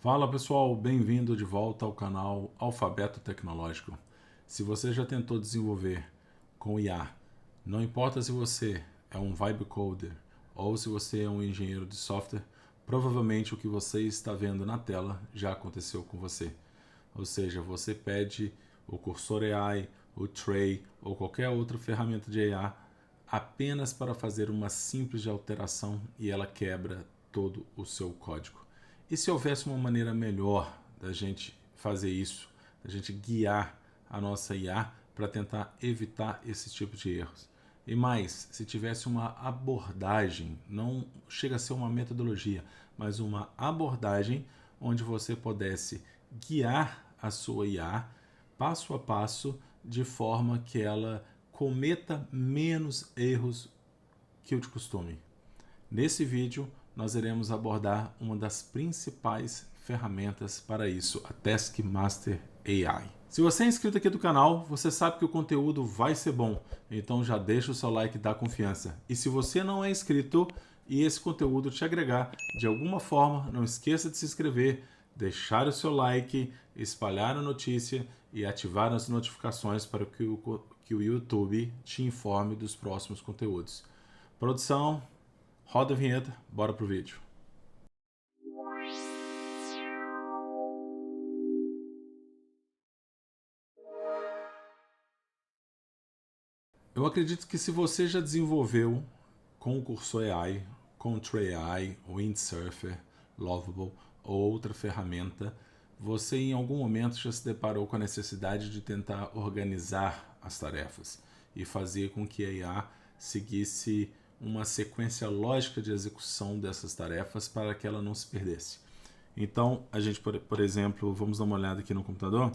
Fala pessoal, bem-vindo de volta ao canal Alfabeto Tecnológico. Se você já tentou desenvolver com IA, não importa se você é um vibe coder ou se você é um engenheiro de software, provavelmente o que você está vendo na tela já aconteceu com você. Ou seja, você pede o Cursor AI, o Tray ou qualquer outra ferramenta de IA apenas para fazer uma simples alteração e ela quebra todo o seu código. E se houvesse uma maneira melhor da gente fazer isso, da gente guiar a nossa IA para tentar evitar esse tipo de erros? E mais, se tivesse uma abordagem, não chega a ser uma metodologia, mas uma abordagem onde você pudesse guiar a sua IA passo a passo de forma que ela cometa menos erros que o de costume. Nesse vídeo, nós iremos abordar uma das principais ferramentas para isso, a Taskmaster AI. Se você é inscrito aqui do canal, você sabe que o conteúdo vai ser bom, então já deixa o seu like e dá confiança. E se você não é inscrito e esse conteúdo te agregar de alguma forma, não esqueça de se inscrever, deixar o seu like, espalhar a notícia e ativar as notificações para que o YouTube te informe dos próximos conteúdos. Produção, roda a vinheta, bora pro vídeo. Eu acredito que se você já desenvolveu com o Cursor AI, com o Tray AI, Windsurfer, Lovable ou outra ferramenta, você em algum momento já se deparou com a necessidade de tentar organizar as tarefas e fazer com que a IA seguisse uma sequência lógica de execução dessas tarefas para que ela não se perdesse. Então, a gente, por exemplo, vamos dar uma olhada aqui no computador.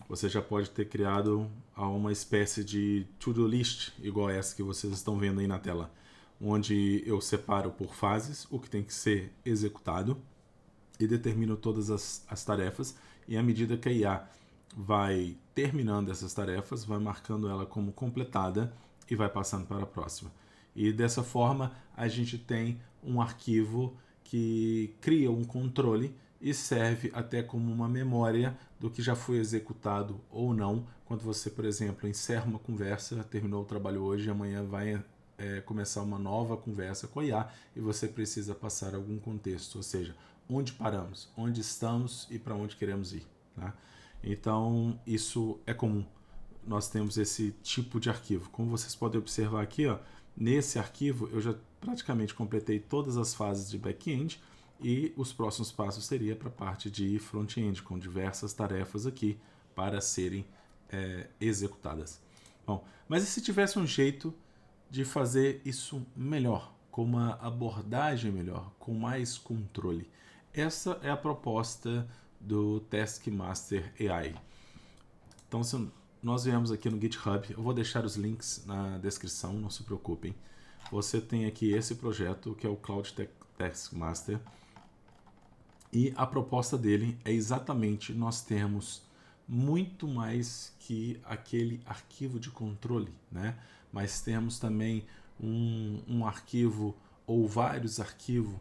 Você já pode ter criado uma espécie de to-do list, igual essa que vocês estão vendo aí na tela, onde eu separo por fases o que tem que ser executado e determino todas as tarefas, e à medida que a IA vai terminando essas tarefas, vai marcando ela como completada e vai passando para a próxima. E dessa forma, a gente tem um arquivo que cria um controle e serve até como uma memória do que já foi executado ou não. Quando você, por exemplo, encerra uma conversa, terminou o trabalho hoje, amanhã vai começar uma nova conversa com a IA e você precisa passar algum contexto, ou seja, onde paramos, onde estamos e para onde queremos ir. Tá? Então, isso é comum. Nós temos esse tipo de arquivo. Como vocês podem observar aqui, ó, nesse arquivo eu já praticamente completei todas as fases de back-end e os próximos passos seria para a parte de front-end, com diversas tarefas aqui para serem executadas. Bom, mas e se tivesse um jeito de fazer isso melhor, com uma abordagem melhor, com mais controle? Essa é a proposta do Taskmaster AI. Então, se nós viemos aqui no GitHub, eu vou deixar os links na descrição, não se preocupem. Você tem aqui esse projeto, que é o Cloud Taskmaster, e a proposta dele é exatamente nós termos muito mais que aquele arquivo de controle, né? Mas temos também um arquivo ou vários arquivos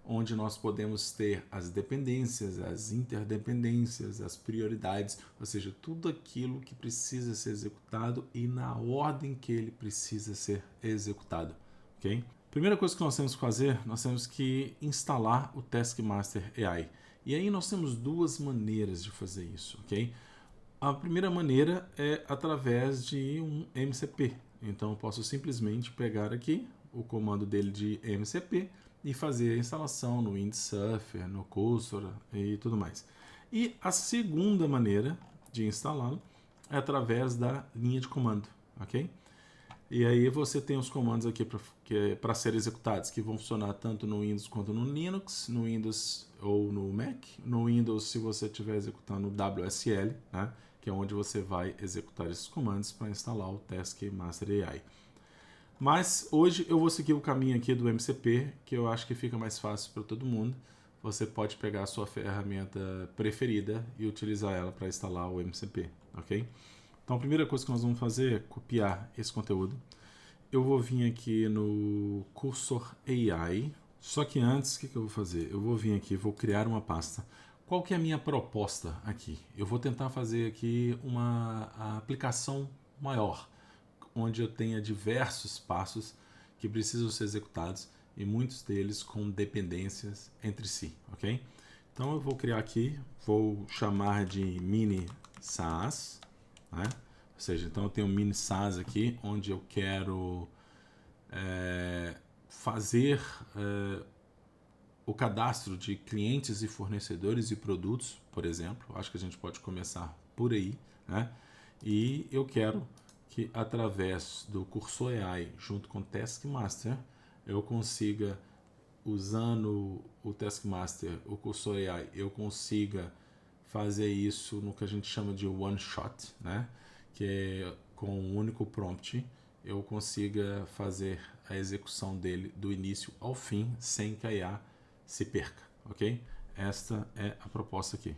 onde nós podemos ter as dependências, as interdependências, as prioridades, ou seja, tudo aquilo que precisa ser executado e na ordem que ele precisa ser executado, ok? Primeira coisa que nós temos que fazer, nós temos que instalar o Taskmaster AI. E aí nós temos duas maneiras de fazer isso, ok? A primeira maneira é através de um MCP. Então eu posso simplesmente pegar aqui o comando dele de MCP e fazer a instalação no Windsurfer, no Cursor e tudo mais. E a segunda maneira de instalá-lo é através da linha de comando, ok? E aí você tem os comandos aqui para serem executados, que vão funcionar tanto no Windows quanto no Linux, no Windows ou no Mac. No Windows, se você estiver executando o WSL, né, que é onde você vai executar esses comandos para instalar o Taskmaster AI. Mas hoje eu vou seguir o caminho aqui do MCP, que eu acho que fica mais fácil para todo mundo. Você pode pegar a sua ferramenta preferida e utilizar ela para instalar o MCP, ok? Então a primeira coisa que nós vamos fazer é copiar esse conteúdo. Eu vou vir aqui no Cursor AI. Só que antes, o que eu vou fazer? Eu vou vir aqui, vou criar uma pasta Qual que é a minha proposta aqui? Eu vou tentar fazer aqui uma aplicação maior, onde eu tenha diversos passos que precisam ser executados e muitos deles com dependências entre si, ok? Então eu vou criar aqui, vou chamar de mini SaaS, né? Ou seja, então eu tenho um mini SaaS aqui, onde eu quero fazer o cadastro de clientes e fornecedores e produtos, por exemplo. Acho que a gente pode começar por aí, né? E eu quero que através do Cursor AI junto com o Taskmaster, eu consiga, usando o Taskmaster, o Cursor AI, eu consiga fazer isso no que a gente chama de one shot, né? Que é com um único prompt, eu consiga fazer a execução dele do início ao fim, sem que a IA se perca, ok? Esta é a proposta aqui.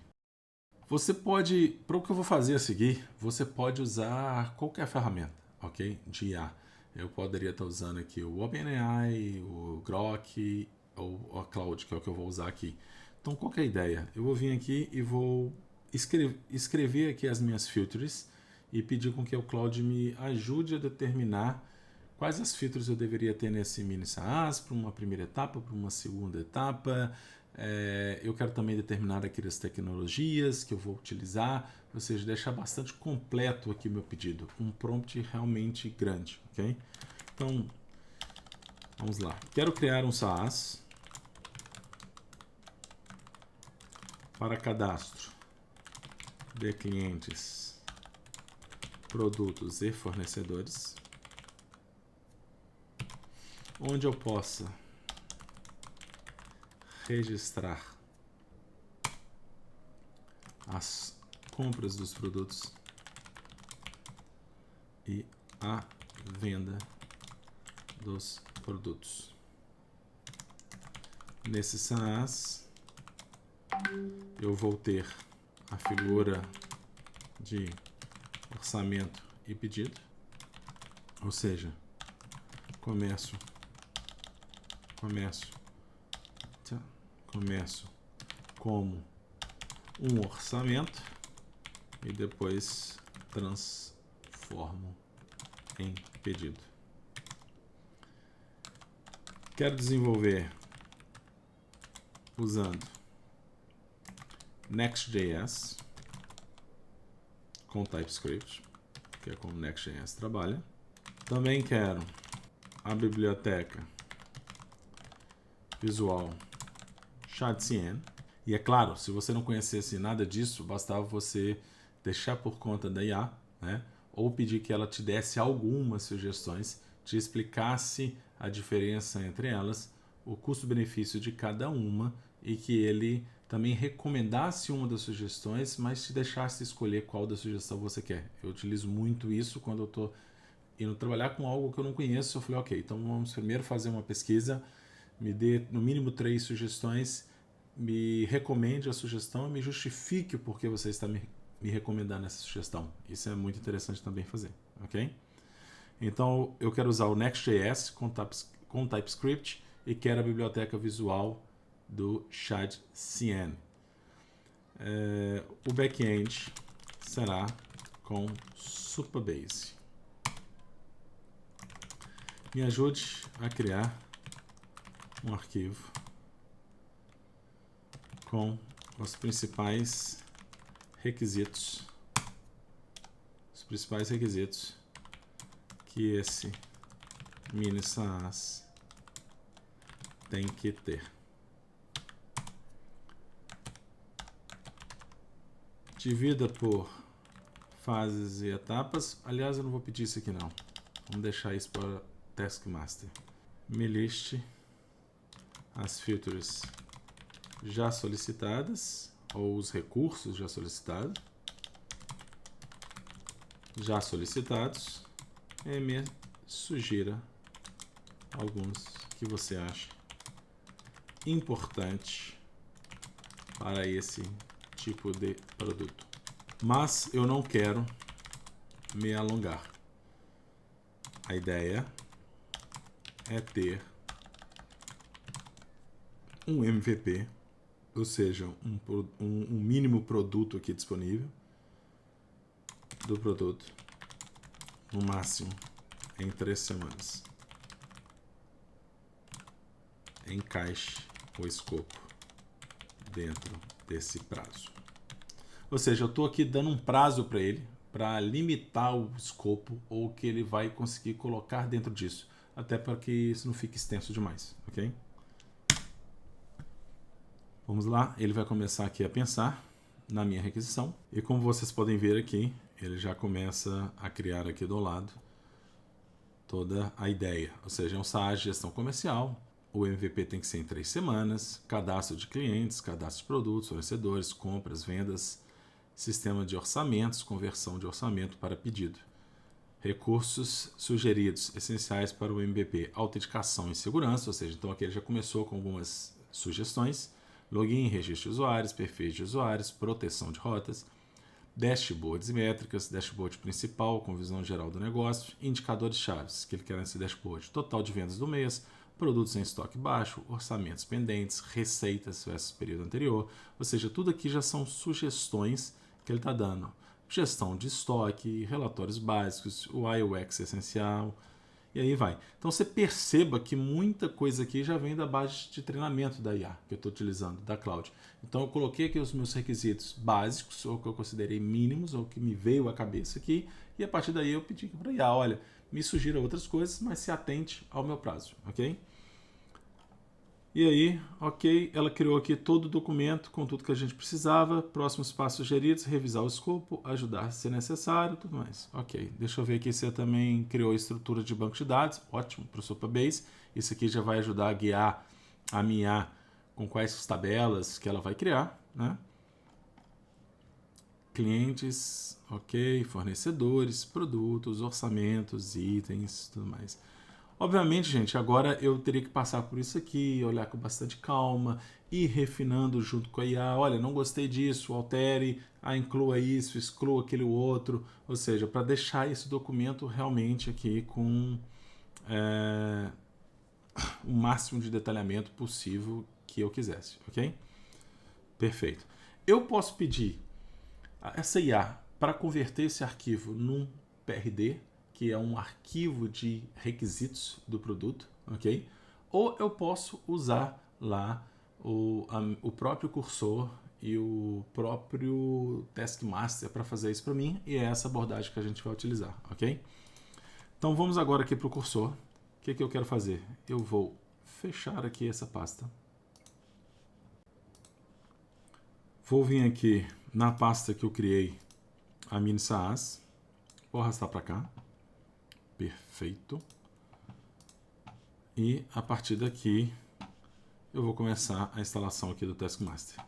Você pode, para o que eu vou fazer a seguir, você pode usar qualquer ferramenta, ok? De IA. Eu poderia estar usando aqui o OpenAI, o Grok ou a Cloud, que é o que eu vou usar aqui. Então, qual que é a ideia? Eu vou vir aqui e vou escrever aqui as minhas filters e pedir com que o Cloud me ajude a determinar quais as features eu deveria ter nesse mini SaaS para uma primeira etapa, para uma segunda etapa. Eu quero também determinar aqui as tecnologias que eu vou utilizar, ou seja, deixar bastante completo aqui o meu pedido. Um prompt realmente grande, ok? Então, vamos lá. Quero criar um SaaS para cadastro de clientes, produtos e fornecedores, onde eu possa registrar as compras dos produtos e a venda dos produtos. Nesse SaaS, eu vou ter a figura de orçamento e pedido, ou seja, começo como um orçamento e depois transformo em pedido. Quero desenvolver usando Next.js com TypeScript, que é como Next.js trabalha. Também quero a biblioteca visual Shadcn. E é claro, se você não conhecesse nada disso, bastava você deixar por conta da IA, né? Ou pedir que ela te desse algumas sugestões, te explicasse a diferença entre elas, o custo-benefício de cada uma e que ele também recomendasse uma das sugestões, mas te deixasse escolher qual da sugestão você quer. Eu utilizo muito isso quando eu estou indo trabalhar com algo que eu não conheço. Eu falei, ok, então vamos primeiro fazer uma pesquisa, me dê no mínimo 3 sugestões, me recomende a sugestão e me justifique o porquê você está me recomendando essa sugestão. Isso é muito interessante também fazer, ok? Então eu quero usar o Next.js com TypeScript e quero a biblioteca visual do Shadcn. O back-end será com Supabase. Me ajude a criar um arquivo com os principais requisitos que esse mini SaaS tem que ter. Divida por fases e etapas. Aliás, eu não vou pedir isso aqui não. Vamos deixar isso para Taskmaster. Me liste as features já solicitadas ou os recursos já solicitados e me sugira alguns que você acha importante para esse tipo de produto. Mas eu não quero me alongar. A ideia é ter um MVP ou seja, um mínimo produto aqui disponível do produto, no máximo em 3 semanas. Encaixe o escopo dentro desse prazo. Ou seja, eu estou aqui dando um prazo para ele, para limitar o escopo ou o que ele vai conseguir colocar dentro disso, até para que isso não fique extenso demais, ok? Vamos lá, ele vai começar aqui a pensar na minha requisição e como vocês podem ver aqui, ele já começa a criar aqui do lado toda a ideia, ou seja, é um SaaS de gestão comercial, o MVP tem que ser em 3 semanas, cadastro de clientes, cadastro de produtos, fornecedores, compras, vendas, sistema de orçamentos, conversão de orçamento para pedido. Recursos sugeridos essenciais para o MVP, autenticação e segurança, ou seja, então aqui ele já começou com algumas sugestões, login, registro de usuários, perfis de usuários, proteção de rotas, dashboards e métricas, dashboard principal com visão geral do negócio, indicadores chaves que ele quer nesse dashboard, total de vendas do mês, produtos em estoque baixo, orçamentos pendentes, receitas versus período anterior, ou seja, tudo aqui já são sugestões que ele está dando. Gestão de estoque, relatórios básicos, o UX essencial, e aí vai. Então você perceba que muita coisa aqui já vem da base de treinamento da IA que eu estou utilizando, da Cloud. Então eu coloquei aqui os meus requisitos básicos, ou que eu considerei mínimos, ou que me veio à cabeça aqui, e a partir daí eu pedi para a IA, olha, me sugira outras coisas, mas se atente ao meu prazo, ok? E aí, ok, ela criou aqui todo o documento com tudo que a gente precisava, próximos passos sugeridos, revisar o escopo, ajudar se necessário, tudo mais. Ok, deixa eu ver aqui se você também criou a estrutura de banco de dados, ótimo, para o Supabase. Isso aqui já vai ajudar a guiar a minha com quais tabelas que ela vai criar, né? Clientes, ok, fornecedores, produtos, orçamentos, itens, tudo mais. Obviamente, gente, agora eu teria que passar por isso aqui, olhar com bastante calma, ir refinando junto com a IA. Olha, não gostei disso, altere, inclua isso, exclua aquele outro. Ou seja, para deixar esse documento realmente aqui com o máximo de detalhamento possível que eu quisesse, ok? Perfeito. Eu posso pedir a essa IA para converter esse arquivo num PRD, que é um arquivo de requisitos do produto, ok? Ou eu posso usar lá o próprio cursor e o próprio Taskmaster para fazer isso para mim, e é essa abordagem que a gente vai utilizar, ok? Então vamos agora aqui para o cursor. O que eu quero fazer? Eu vou fechar aqui essa pasta. Vou vir aqui na pasta que eu criei, a mini SaaS, vou arrastar para cá. Perfeito. E a partir daqui eu vou começar a instalação aqui do Taskmaster.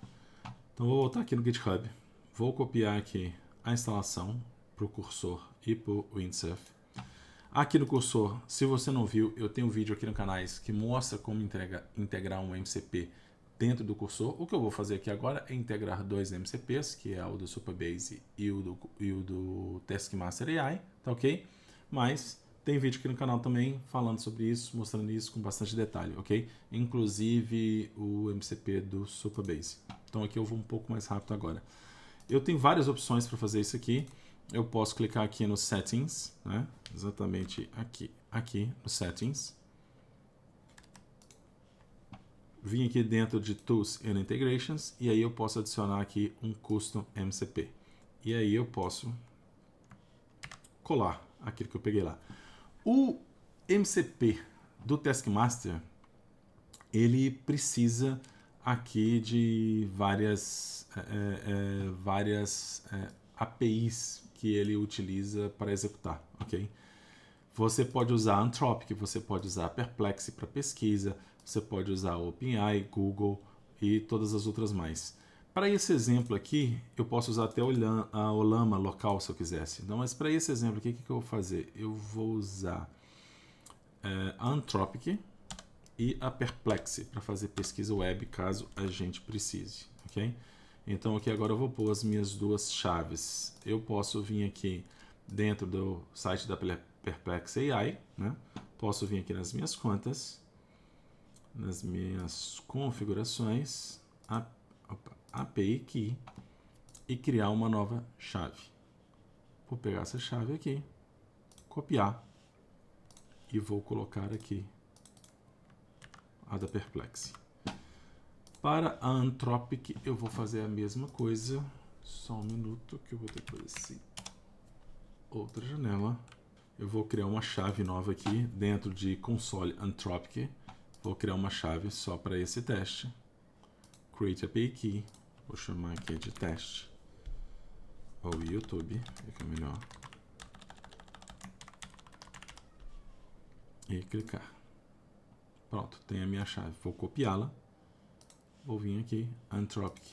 Então vou voltar aqui no GitHub, vou copiar aqui a instalação para o cursor e para o Windsurf. Aqui no cursor, se você não viu, eu tenho um vídeo aqui no canal que mostra como integrar um MCP dentro do cursor. O que eu vou fazer aqui agora é integrar 2 MCPs, que é o do Supabase e o do Taskmaster AI, tá ok? Mas tem vídeo aqui no canal também falando sobre isso, mostrando isso com bastante detalhe, ok? Inclusive o MCP do Supabase. Então aqui eu vou um pouco mais rápido agora. Eu tenho várias opções para fazer isso aqui. Eu posso clicar aqui no Settings, né? Exatamente aqui no Settings. Vim aqui dentro de Tools and Integrations e aí eu posso adicionar aqui um Custom MCP. E aí eu posso colar aquilo que eu peguei lá. O MCP do Taskmaster, ele precisa aqui de várias APIs que ele utiliza para executar, ok? Você pode usar Anthropic, você pode usar Perplexity para pesquisa, você pode usar OpenAI, Google e todas as outras mais. Para esse exemplo aqui, eu posso usar até a Olama local se eu quisesse. Não, mas para esse exemplo aqui, o que eu vou fazer? Eu vou usar a Anthropic e a Perplexity para fazer pesquisa web caso a gente precise, ok? Então aqui agora eu vou pôr as minhas duas chaves. Eu posso vir aqui dentro do site da Perplexity AI, né? Posso vir aqui nas minhas contas, nas minhas configurações, API Key e criar uma nova chave. Vou pegar essa chave aqui, copiar e vou colocar aqui a da Perplexity. Para a Anthropic eu vou fazer a mesma coisa. Só um minuto que eu vou ter que fazer outra janela. Eu vou criar uma chave nova aqui dentro de console Anthropic. Vou criar uma chave só para esse teste. Create API Key. Vou chamar aqui de teste. Ou YouTube, fica melhor. E clicar. Pronto, tem a minha chave. Vou copiá-la. Vou vir aqui, Anthropic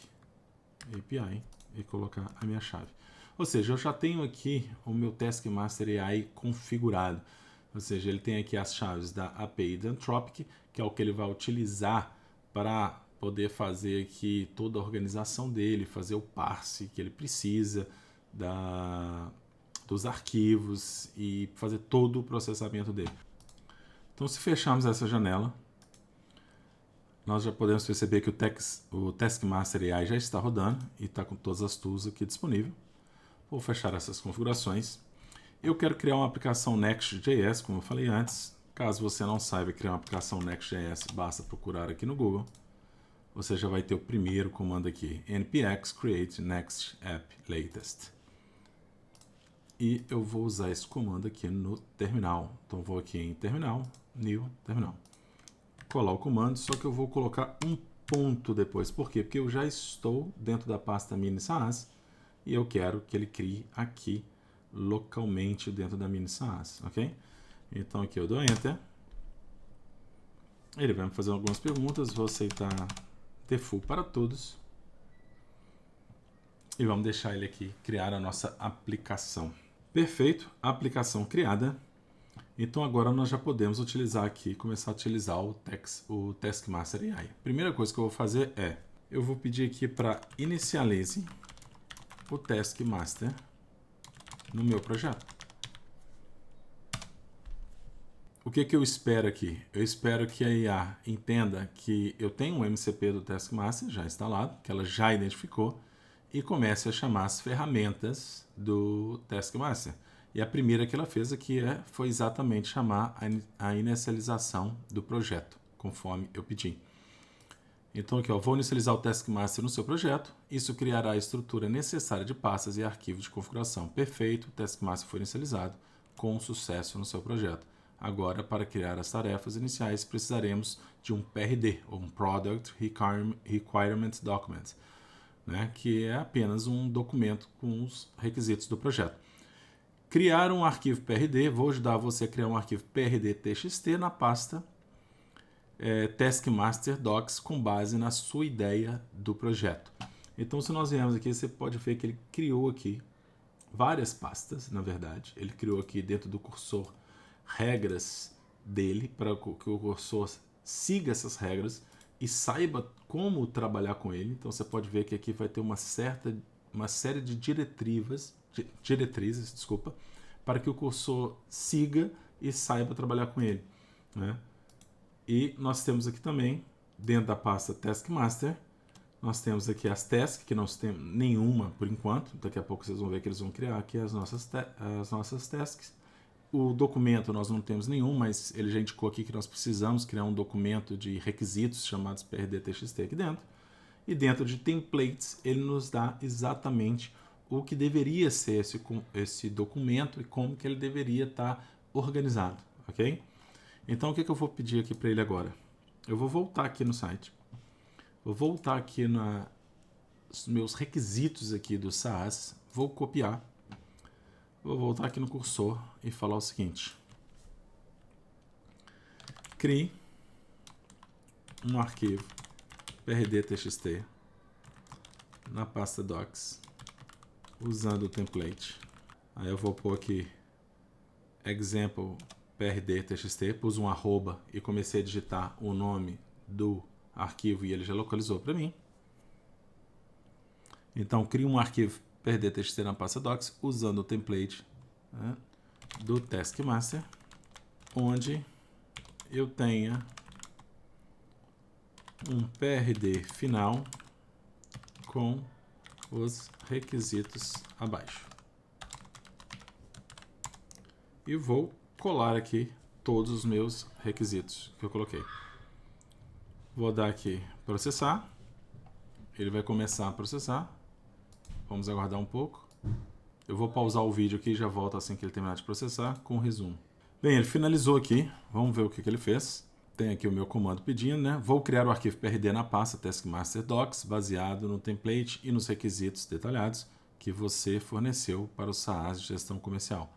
API, e colocar a minha chave. Ou seja, eu já tenho aqui o meu Taskmaster AI configurado. Ou seja, ele tem aqui as chaves da API da Anthropic, que é o que ele vai utilizar para poder fazer aqui toda a organização dele, fazer o parse que ele precisa dos arquivos e fazer todo o processamento dele. Então, se fecharmos essa janela, nós já podemos perceber que o Taskmaster AI já está rodando e está com todas as tools aqui disponíveis. Vou fechar essas configurações. Eu quero criar uma aplicação Next.js, como eu falei antes. Caso você não saiba criar uma aplicação Next.js, basta procurar aqui no Google. Você já vai ter o primeiro comando aqui, npx create next app latest. E eu vou usar esse comando aqui no terminal. Então vou aqui em terminal, new, terminal. Colar o comando, só que eu vou colocar um ponto depois. Por quê? Porque eu já estou dentro da pasta mini SaaS e eu quero que ele crie aqui localmente dentro da mini SaaS, ok? Então aqui eu dou Enter. Ele vai me fazer algumas perguntas, vou aceitar default para todos. E vamos deixar ele aqui criar a nossa aplicação. Perfeito, aplicação criada. Então agora nós já podemos utilizar aqui, começar a utilizar o Taskmaster AI. Primeira coisa que eu vou fazer é, eu vou pedir aqui para inicialize o Taskmaster no meu projeto. O que eu espero aqui? Eu espero que a IA entenda que eu tenho um MCP do Taskmaster já instalado, que ela já identificou, e comece a chamar as ferramentas do Taskmaster. E a primeira que ela fez aqui foi exatamente chamar a inicialização do projeto, conforme eu pedi. Então aqui, vou inicializar o Taskmaster no seu projeto. Isso criará a estrutura necessária de pastas e arquivos de configuração. Perfeito, o Taskmaster foi inicializado com sucesso no seu projeto. Agora, para criar as tarefas iniciais, precisaremos de um PRD, ou um Product Requirement Document, né, que é apenas um documento com os requisitos do projeto. Criar um arquivo PRD, vou ajudar você a criar um arquivo PRD.txt na pasta Taskmaster Docs com base na sua ideia do projeto. Então, se nós viermos aqui, você pode ver que ele criou aqui várias pastas, na verdade. Ele criou aqui dentro do cursor regras dele, para que o cursor siga essas regras e saiba como trabalhar com ele. Então, você pode ver que aqui vai ter uma série de diretrizes, para que o cursor siga e saiba trabalhar com ele, né? E nós temos aqui também, dentro da pasta Taskmaster, nós temos aqui as tasks, que não temos nenhuma por enquanto. Daqui a pouco vocês vão ver que eles vão criar aqui as nossas tasks. O documento nós não temos nenhum, mas ele já indicou aqui que nós precisamos criar um documento de requisitos chamados PRD.txt aqui dentro. E dentro de templates, ele nos dá exatamente o que deveria ser esse documento e como que ele deveria estar organizado, ok? Então, o que eu vou pedir aqui para ele agora? Eu vou voltar aqui no site, vou voltar aqui nos meus requisitos aqui do SaaS, vou copiar, vou voltar aqui no cursor e falar o seguinte: crie um arquivo PRD.txt na pasta Docs, usando o template. Aí eu vou pôr aqui example PRD.txt, pus um arroba e comecei a digitar o nome do arquivo e ele já localizou para mim. Então, crio um arquivo PRD.txt na pasta Docs usando o template, né, do Taskmaster, onde eu tenha um PRD final com os requisitos abaixo. E vou colar aqui todos os meus requisitos que eu coloquei. Vou dar aqui processar. Ele vai começar a processar. Vamos aguardar um pouco. Eu vou pausar o vídeo aqui e já volto assim que ele terminar de processar com o resumo. Bem, ele finalizou aqui. Vamos ver o que ele fez. Tem aqui o meu comando pedindo, né? Vou criar o arquivo PRD na pasta Taskmaster Docs, baseado no template e nos requisitos detalhados que você forneceu para o SaaS de gestão comercial.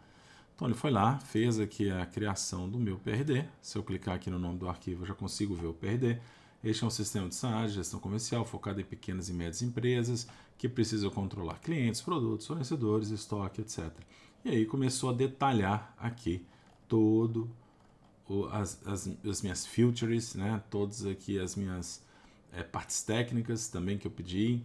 Então ele foi lá, fez aqui a criação do meu PRD. Se eu clicar aqui no nome do arquivo, eu já consigo ver o PRD. Este é um sistema de SaaS de gestão comercial focado em pequenas e médias empresas que precisam controlar clientes, produtos, fornecedores, estoque, etc. E aí começou a detalhar aqui todo as minhas features, né? Todas aqui as minhas partes técnicas também que eu pedi.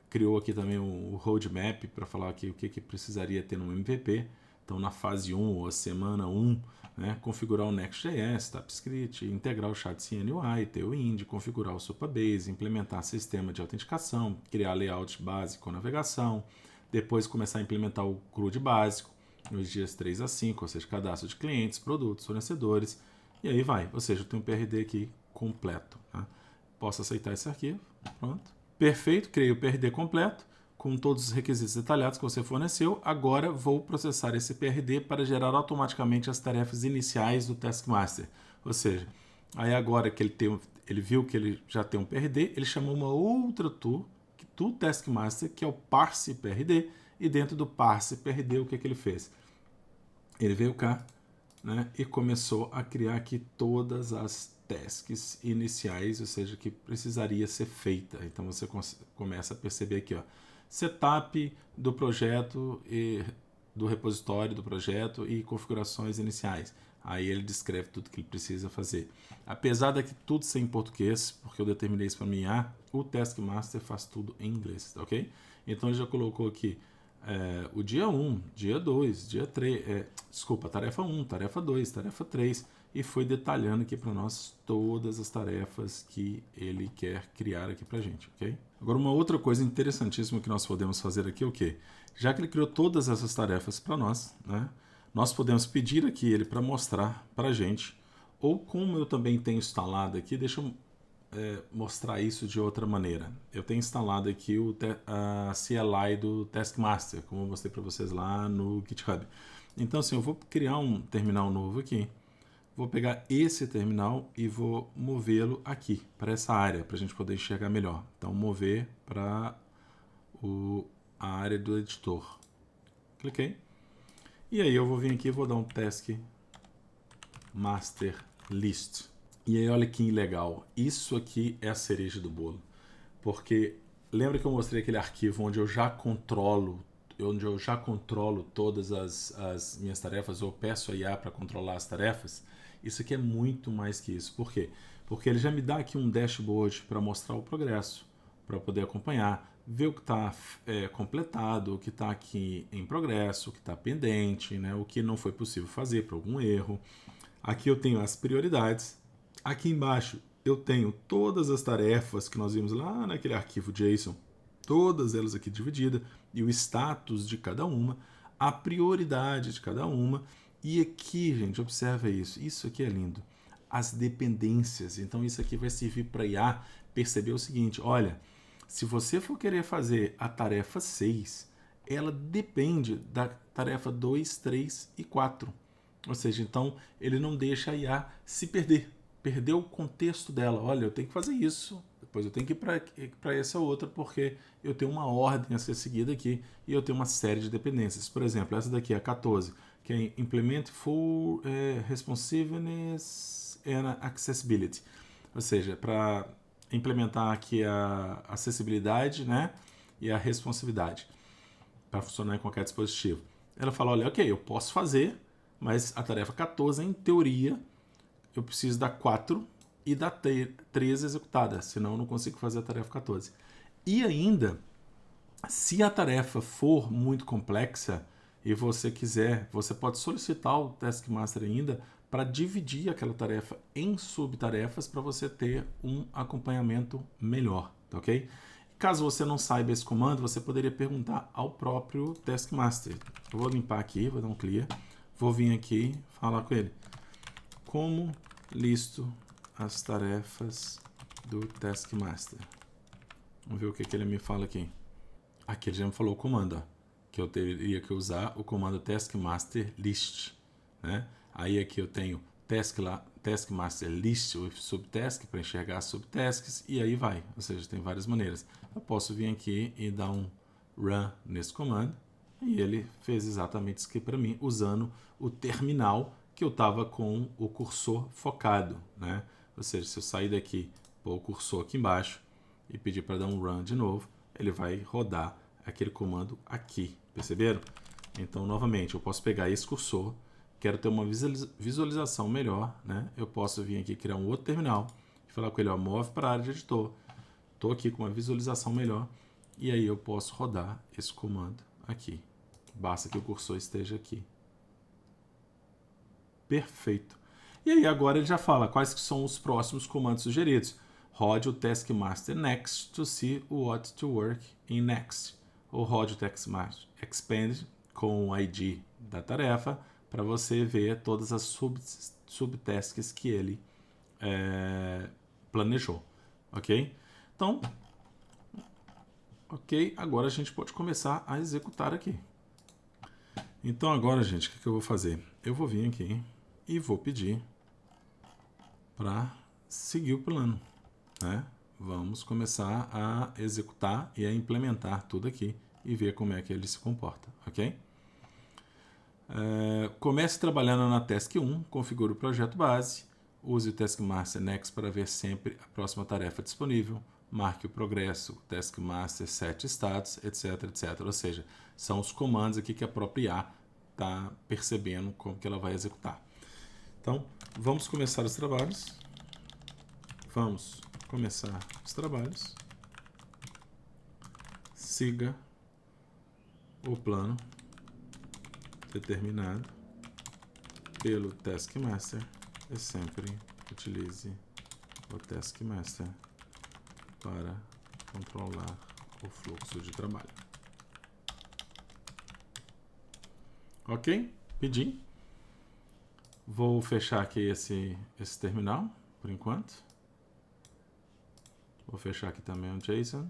Criou aqui também o roadmap para falar aqui o que precisaria ter no MVP. Então, na fase 1 ou a semana 1, né, configurar o Next.js, TypeScript, integrar o Chat UI, ter o Indy, configurar o Supabase, implementar sistema de autenticação, criar layout básico com navegação, depois começar a implementar o CRUD básico nos dias 3 a 5, ou seja, cadastro de clientes, produtos, fornecedores, e aí vai. Ou seja, eu tenho um PRD aqui completo. Tá? Posso aceitar esse arquivo. Pronto. Perfeito, criei o PRD completo, com todos os requisitos detalhados que você forneceu. Agora vou processar esse PRD para gerar automaticamente as tarefas iniciais do Taskmaster. Ou seja, aí agora que ele viu que ele já tem um PRD, ele chamou uma outra tool do Taskmaster, que é o Parse PRD, e dentro do Parse PRD, o que ele fez? Ele veio cá, né, e começou a criar aqui todas as tasks iniciais, ou seja, que precisaria ser feita. Então você começa a perceber aqui, ó, setup do projeto e do repositório do projeto e configurações iniciais. Aí ele descreve tudo que ele precisa fazer. Apesar de tudo ser em português, porque eu determinei isso para mim, o Taskmaster faz tudo em inglês, ok? Então ele já colocou aqui o dia 1, dia 2, dia 3, tarefa 1, tarefa 2, tarefa 3, e foi detalhando aqui para nós todas as tarefas que ele quer criar aqui para a gente, ok? Agora, uma outra coisa interessantíssima que nós podemos fazer aqui é o quê? Já que ele criou todas essas tarefas para nós, né, nós podemos pedir aqui ele para mostrar para a gente, ou como eu também tenho instalado aqui, deixa eu mostrar isso de outra maneira. Eu tenho instalado aqui a CLI do Taskmaster, como eu mostrei para vocês lá no GitHub. Então, assim, eu vou criar um terminal novo aqui. Vou pegar esse terminal e vou movê-lo aqui, para essa área, para a gente poder enxergar melhor. Então, mover para a área do editor. Cliquei. E aí eu vou vir aqui e vou dar um task master list. E aí olha que legal. Isso aqui é a cereja do bolo. Porque lembra que eu mostrei aquele arquivo onde eu já controlo todas as minhas tarefas, ou peço a IA para controlar as tarefas? Isso aqui é muito mais que isso. Por quê? Porque ele já me dá aqui um dashboard para mostrar o progresso, para poder acompanhar, ver o que está completado, o que está aqui em progresso, o que está pendente, né, o que não foi possível fazer por algum erro. Aqui eu tenho as prioridades. Aqui embaixo eu tenho todas as tarefas que nós vimos lá naquele arquivo JSON, todas elas aqui divididas, e o status de cada uma, a prioridade de cada uma. E aqui, gente, observa isso. Isso aqui é lindo. As dependências. Então, isso aqui vai servir para IA perceber o seguinte. Olha, se você for querer fazer a tarefa 6, ela depende da tarefa 2, 3 e 4. Ou seja, então, ele não deixa a IA se perder. Perder o contexto dela. Olha, eu tenho que fazer isso. Depois eu tenho que ir para essa outra, porque eu tenho uma ordem a ser seguida aqui e eu tenho uma série de dependências. Por exemplo, essa daqui é a 14, que é Implement Full Responsiveness and Accessibility. Ou seja, para implementar aqui a acessibilidade, né, e a responsividade para funcionar em qualquer dispositivo. Ela fala, olha, ok, eu posso fazer, mas a tarefa 14, em teoria, eu preciso da 4 e da 3 executada, senão eu não consigo fazer a tarefa 14. E ainda, se a tarefa for muito complexa e você quiser, você pode solicitar o Taskmaster ainda para dividir aquela tarefa em subtarefas para você ter um acompanhamento melhor, tá ok? Caso você não saiba esse comando, você poderia perguntar ao próprio Taskmaster. Eu vou limpar aqui, vou dar um clear. Vou vir aqui e falar com ele. Como listo as tarefas do Taskmaster? Vamos ver o que ele me fala aqui. Aqui ele já me falou o comando, ó, que eu teria que usar o comando Taskmaster List, né? Aí aqui eu tenho Taskmaster List with Subtask para enxergar as subtasks e aí vai. Ou seja, tem várias maneiras. Eu posso vir aqui e dar um Run nesse comando e ele fez exatamente isso aqui para mim, usando o terminal que eu estava com o cursor focado, né? Ou seja, se eu sair daqui, pôr o cursor aqui embaixo e pedir para dar um Run de novo, ele vai rodar aquele comando aqui, perceberam? Então, novamente, eu posso pegar esse cursor, quero ter uma visualização melhor, né? Eu posso vir aqui criar um outro terminal e falar com ele, ó, move para a área de editor. Estou aqui com uma visualização melhor e aí eu posso rodar esse comando aqui. Basta que o cursor esteja aqui. Perfeito. E aí agora ele já fala quais que são os próximos comandos sugeridos. Rode o Taskmaster Next to see what to work in next. Ou rode o Taskmaster Expand com o ID da tarefa para você ver todas as subtasks que ele planejou. Ok? Então, ok, agora a gente pode começar a executar aqui. Então agora, gente, o que eu vou fazer? Eu vou vir aqui e vou pedir para seguir o plano, né? Vamos começar a executar e a implementar tudo aqui e ver como é que ele se comporta, ok? Comece trabalhando na Task 1, configure o projeto base, use o Taskmaster Next para ver sempre a próxima tarefa disponível, marque o progresso, Taskmaster set status, etc, etc. Ou seja, são os comandos aqui que a própria IA está percebendo como que ela vai executar. Então, vamos começar os trabalhos. Vamos começar os trabalhos. Siga o plano determinado pelo Taskmaster e sempre utilize o Taskmaster para controlar o fluxo de trabalho. Ok? Pedi. Vou fechar aqui esse terminal, por enquanto. Vou fechar aqui também o JSON,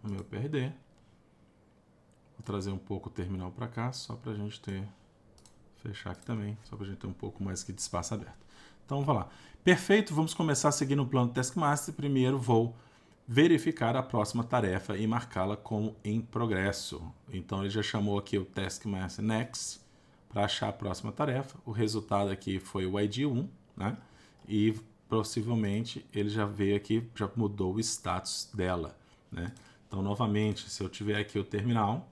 o meu PRD. Vou trazer um pouco o terminal para cá, só para a gente fechar aqui também, só para a gente ter um pouco mais aqui de espaço aberto. Então, vamos lá. Perfeito, vamos começar seguindo o plano Taskmaster. Primeiro, vou verificar a próxima tarefa e marcá-la como em progresso. Então, ele já chamou aqui o Taskmaster Next para achar a próxima tarefa. O resultado aqui foi o ID 1, né? E possivelmente ele já veio aqui, já mudou o status dela, né? Então, novamente, se eu tiver aqui o terminal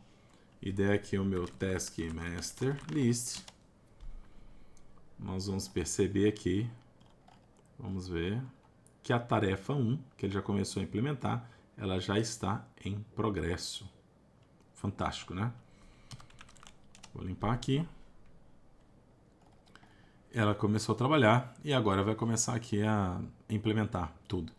e der aqui o meu Taskmaster List, nós vamos perceber aqui, vamos ver, que a tarefa 1, que ele já começou a implementar, ela já está em progresso. Fantástico, né? Vou limpar aqui. Ela começou a trabalhar e agora vai começar aqui a implementar tudo.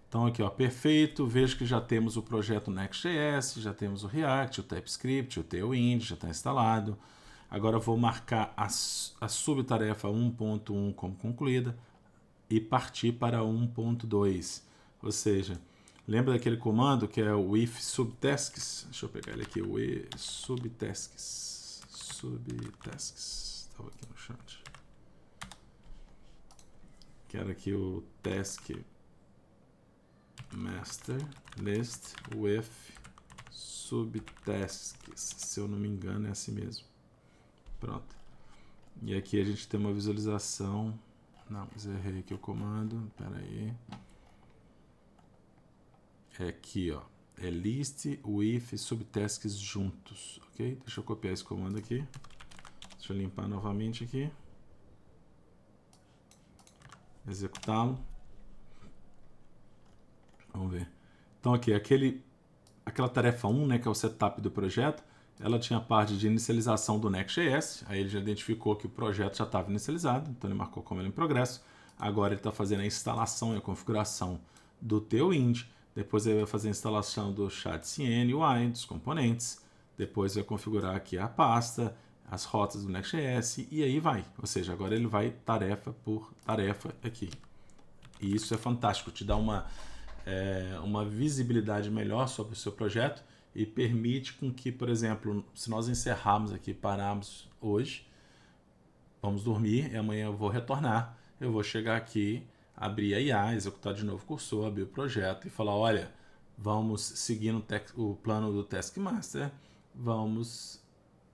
Então aqui, ó, perfeito, vejo que já temos o projeto Next.js, já temos o React, o TypeScript, o Tailwind, já está instalado. Agora eu vou marcar a subtarefa 1.1 como concluída e partir para 1.2. Ou seja, lembra daquele comando que é o if subtasks? Deixa eu pegar ele aqui, o if subtasks. Estava aqui no chat. Que era aqui o task master list with subtasks, se eu não me engano é assim mesmo. Pronto. E aqui a gente tem uma visualização. Não, mas errei aqui o comando. Espera aí. É aqui, ó. É list with subtasks juntos, ok? Deixa eu copiar esse comando aqui. Deixa eu limpar novamente aqui. Executá-lo. Vamos ver. Então aqui, aquela tarefa 1, né, que é o setup do projeto, ela tinha a parte de inicialização do Next.js, aí ele já identificou que o projeto já estava inicializado, então ele marcou como ele em progresso. Agora ele está fazendo a instalação e a configuração do Tailwind, depois ele vai fazer a instalação do chat.cn, UI, dos componentes, depois vai configurar aqui a pasta, as rotas do Next.js e aí vai. Ou seja, agora ele vai tarefa por tarefa aqui. E isso é fantástico, te dá uma visibilidade melhor sobre o seu projeto e permite com que, por exemplo, se nós encerrarmos aqui, pararmos hoje, vamos dormir e amanhã eu vou retornar, eu vou chegar aqui, abrir a IA, executar de novo o cursor, abrir o projeto e falar, olha, vamos seguir o plano do Taskmaster, vamos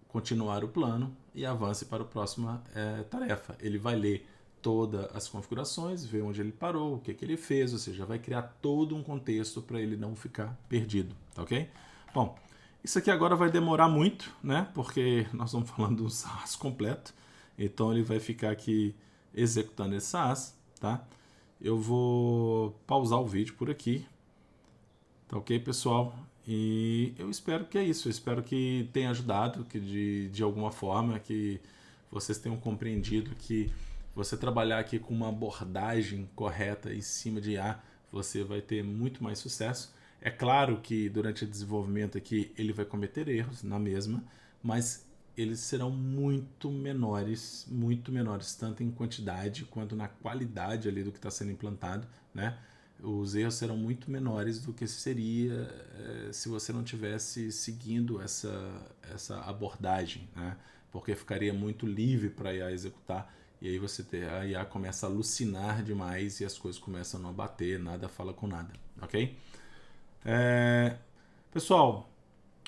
continuar o plano e avance para a próxima tarefa. Ele vai ler todas as configurações, ver onde ele parou, o que ele fez, ou seja, vai criar todo um contexto para ele não ficar perdido, tá ok? Bom, isso aqui agora vai demorar muito, né? Porque nós estamos falando do SaaS completo, então ele vai ficar aqui executando esse SaaS, tá? Eu vou pausar o vídeo por aqui, tá ok, pessoal? E eu espero que é isso, eu espero que tenha ajudado, que de alguma forma, que vocês tenham compreendido que você trabalhar aqui com uma abordagem correta em cima de IA, você vai ter muito mais sucesso. É claro que durante o desenvolvimento aqui ele vai cometer erros na mesma, mas eles serão muito menores, tanto em quantidade quanto na qualidade ali do que está sendo implantado, né? Os erros serão muito menores do que seria se você não tivesse seguindo essa abordagem, né? Porque ficaria muito livre para a IA executar e aí a IA começa a alucinar demais e as coisas começam a não bater, nada fala com nada, ok? Pessoal,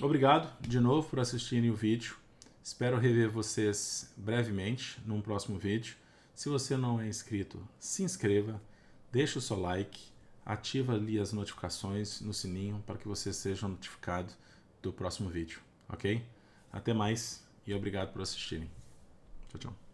obrigado de novo por assistirem o vídeo. Espero rever vocês brevemente num próximo vídeo. Se você não é inscrito, se inscreva, deixa o seu like, ativa ali as notificações no sininho para que você seja notificado do próximo vídeo, ok? Até mais e obrigado por assistirem. Tchau, tchau.